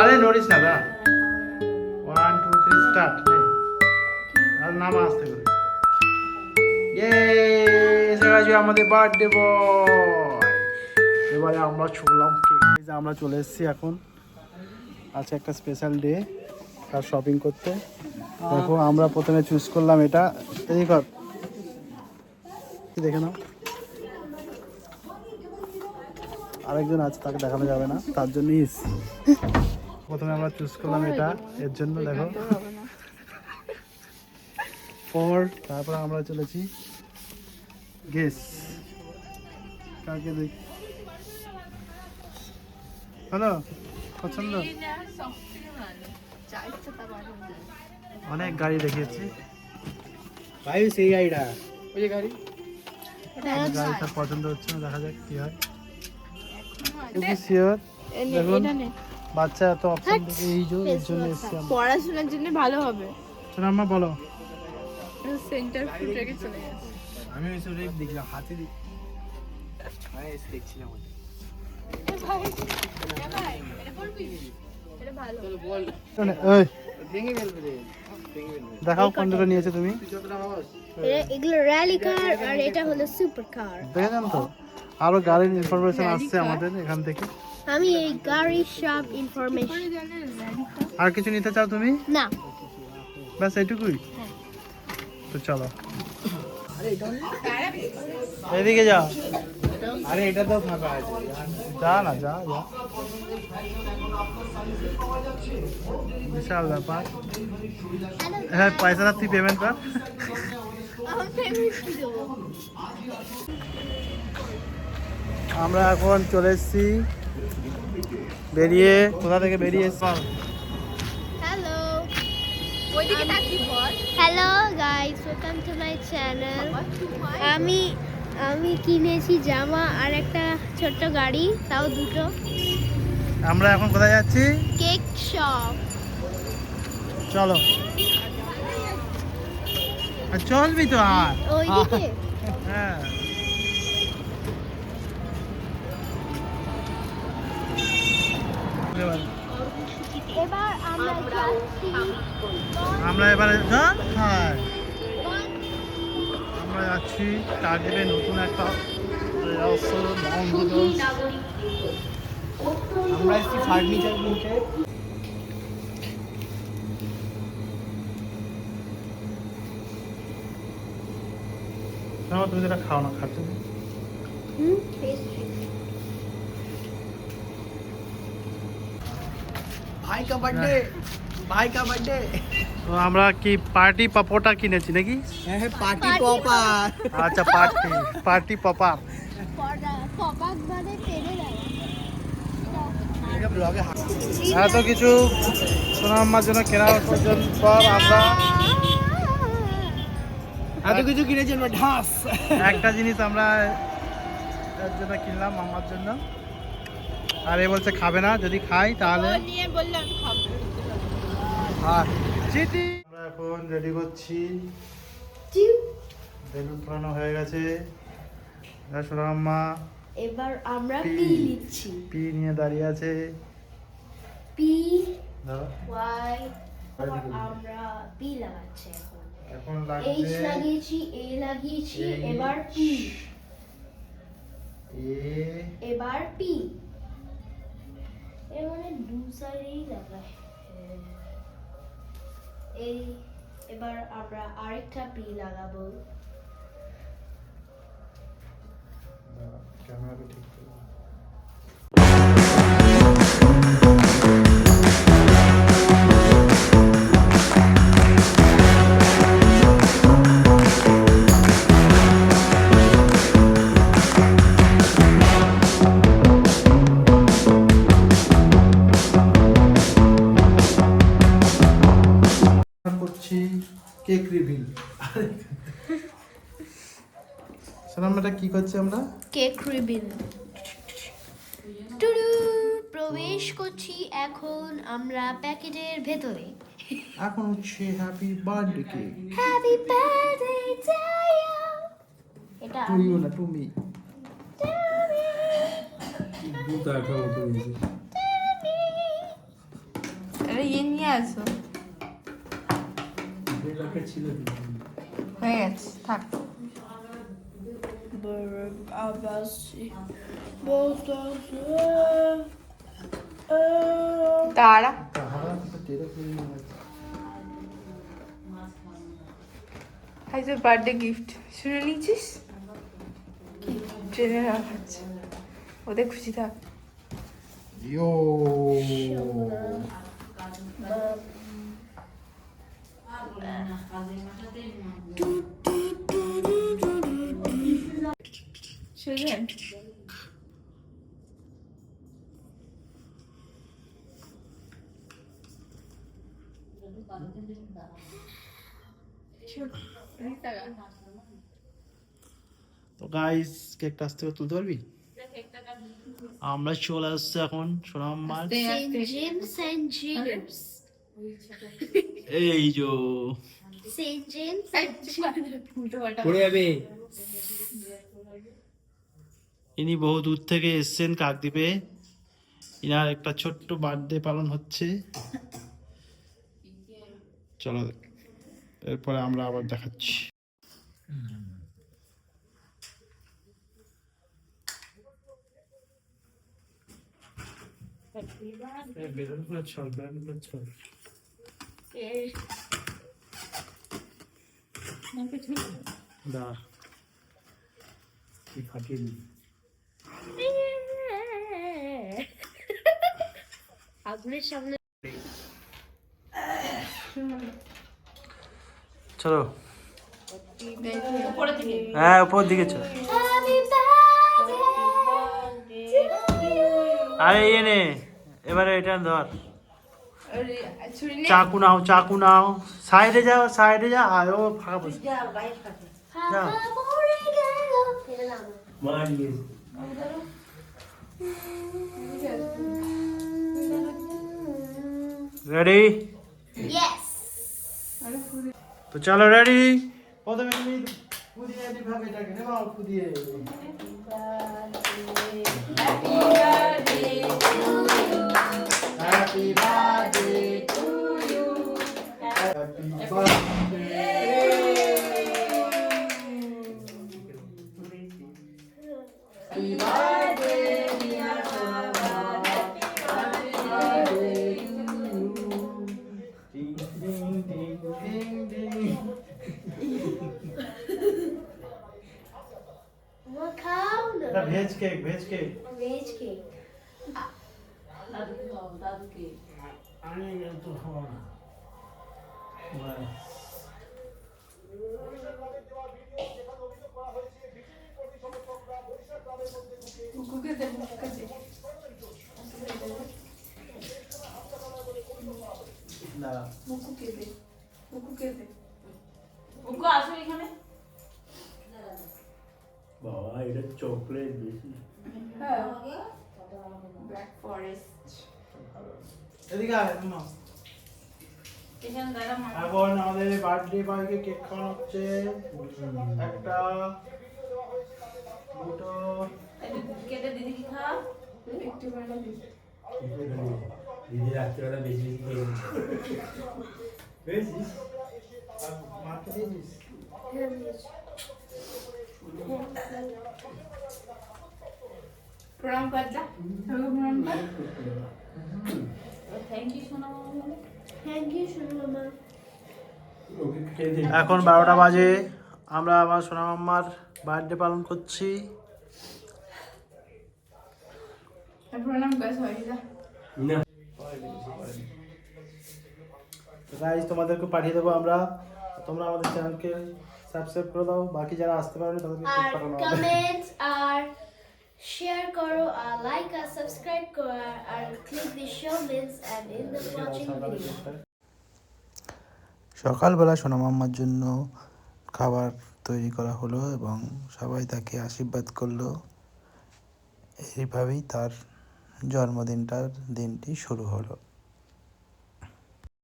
আরে নড়িস না দা। 1 2 3 স্টার্ট। আর নাম আসতে করে। ইয়ে এসে গেছে আমাদের বার্থডে বয়। এবারে আমরা চললাম কেক। এই যে আমরা চলে এসেছি এখন। আছে একটা স্পেশাল ডে তার শপিং করতে। দেখো আমরা প্রথমে চুজ করলাম এটা। এই কর দেখে নাও। আরেকজন আছে তাকে দেখানো যাবে না তার জন্যই এসেছি। প্রথমে আমরা চুজ করলাম এটা এর জন্য দেখো ফর। তারপর আমরা চলেছি গেস কাকে দেখ। হ্যালো পছন্দ। অনেক গাড়ি দেখিয়েছি ভাই সেই গাড়িটা ওই যে গাড়ি গাড়িটা পছন্দ হচ্ছে না দেখা যাক কি হয়। শিওর দেখুন বাচ্চা এত অপশন থেকে এই যে এর জন্য এসেছি পড়াশোনার জন্য ভালো হবে। শোনো আম্মা বলো। সেন্টার ফুড রেখে চলে গেছে। আমি ওই সব দেখলাম হাতে আমি এসে দেখছিলাম দেখাও কোন দুটো নিয়েছো তুমি। এগুলো র্যালি কার আর এটা হলো সুপার কার। দেখেন তো আরো গাড়ির ইনফরমেশন আসছে আমাদের এখান থেকে। আমি এই গাড়ির সব ইনফরমেশন। আর কিছু নিতে চাও তুমি? না ব্যাস এইটুকুই। তো চলো এদিকে যাও। আরে এটা তো ফাঁকা আছে যা না যা যা। বিশাল ব্যাপার। হ্যাঁ পয়সাটা তুই পেমেন্ট কর। আমরা এখন চলে এসেছি বেরিয়ে। কোথা থেকে বেরিয়ে এসছি? হ্যালো ওইদিকে তাকিয়ে বল। Hello guys welcome to my channel. আমি কিনেছি জামা আর একটা ছোট্ট গাড়ি তাও দুটো। আমরা এখন কোথায় যাচ্ছি? Cake shop. চলো আর চলবি তো আর ওইদিকে হ্যাঁ। এবার আমরা যাচ্ছি আমরা এবারে আমরা যাচ্ছি টার্গেটে নতুন একটা আমরা এসেছি ফার্নিচার কিনতে। তুমি যেটা খাও না খাচ্ছ भाई का बर्थडे भाई का बर्थडे তো আমরা কি পার্টি পাপোটা কিনেছি নাকি? है पार्टी पॉपर আচ্ছা পার্টি পার্টি পপার। পপাক বাদে তেলে मेरा ब्लॉग है এত কিছু সোনা আম্মার জন্য কেনার পর আমরা এত কিছু কিনেছেন ঢাস একটা জিনিস আমরা এর জন্য কিনলাম আম্মার জন্য। আর এ বলছে খাবে না, যদি খাই তাহলে নিয়ে বললো আমি খাবো। আর চিঠি। আমরা এখন রেডি করছি। বেলুন পুরানো হয়ে গেছে। সোনা আম্মা এবার আমরা পি। পি নিচ্ছি। পি নিয়ে দাঁড়িয়ে আছে। পি দাঁড়াও, ওয়াই আমরা পি লাগাচ্ছি এখন। এখন এইচ লাগছে লাগিয়েছি এ লাগিয়েছি H, এবার পি এ এবার পি এর মানে দু সাইডেই লাগাই। এই এবার আমরা আরেকটা পি লাগাবো। ক্যামেরাটা ঠিক করো। করছি কেক রিভিল। সোনামাটা কি করছি আমরা? কেক রিবিল টুডু প্রবেশ করছি এখন আমরা প্যাকেটের ভেতরে। এখন হচ্ছে happy birthday cake happy birthday to you. এটা টু ইউ না টু মি। আছো? হয়ে গেছে, থাক। দাঁড়া। হাই তোর বার্থডে গিফট শুনে নিয়েছিস? ট্রেনে রাখাচ্ছে, ওদের খুশি থাক। ইয়ো শুনলেন? তো গাইস কেকটা আস্তে করে তুলতে পারবি? আমরা চলে আসছি এখন সোনাম্মার Saint James. এই যো Saint James. পড়ে যাবে। ইনি বহু দূর থেকে এসেছেন কাকদ্বীপে। ইনার একটা ছোট্ট বার্থডে পালন হচ্ছে। চলো এরপরে আমরা আবার দেখাচ্ছি। বেলুনগুলো ছল, বেলুনগুলো ছল। দা কি ফাটিয়ে দিই। আগুনের সামনে চলো হ্যাঁ উপর দিকে চলো। আরে ইয়ে নে এবারে এটা ধর, চাকু নাও, চাকু নাও, সাইডে যাও, সাইডে যা। আর ও ফাঁকা বসে যাও। রেডি? তো চলো রেডি। প্রথমে তুমি পুদিয়ে দিভাবে এটাকে নেবাও, পুদিয়ে। Happy birthday to you. Happy birthday. Happy birthday, dear Mama. Happy birthday to you. Ding ding ding ding ding. What kind? এটা veg cake, veg cake. Veg cake. আমি তো খাবো না। বাবা এটা চকলেট বেশি। Black forest. এদিকে আয় মামা। এখন আমাদের বার্থডে বয়কে কেক খাওয়ানো হচ্ছে। একটা, দুটো, কেটে দিদি কি খা একটু বেলা দিদি। দিদি রাত্রিবেলা বেশি বেশি খেয়ে নিচ্ছে। পেয়েছিস? আর মাকে দিয়েছিস? প্রণাম কর যা, প্রণাম কর। থ্যাংক ইউ সোনা মামা। Thank you, Shunama. এখন 12টা বাজে, আমরা আমার সোনা মাম্মার বার্থডে পালন করছি। প্রণাম কর সবাই যা। না গাইজ তোমাদেরকে পাঠিয়ে দেবো আমরা, তোমরা আমাদের চ্যানেলকে সাবস্ক্রাইব করে দাও। বাকি যারা আসতে পারবে তাদেরকে কেক পাঠানো হবে। Comments আর share করো আর like আর subscribe করো আর click the show links and in the watching video. সকালবেলা সোনামাম্মার জন্য খাবার তৈরি করা হলো এবং সবাই তাকে আশীর্বাদ করলো। এইভাবেই তার জন্মদিনটার দিনটি শুরু হলো।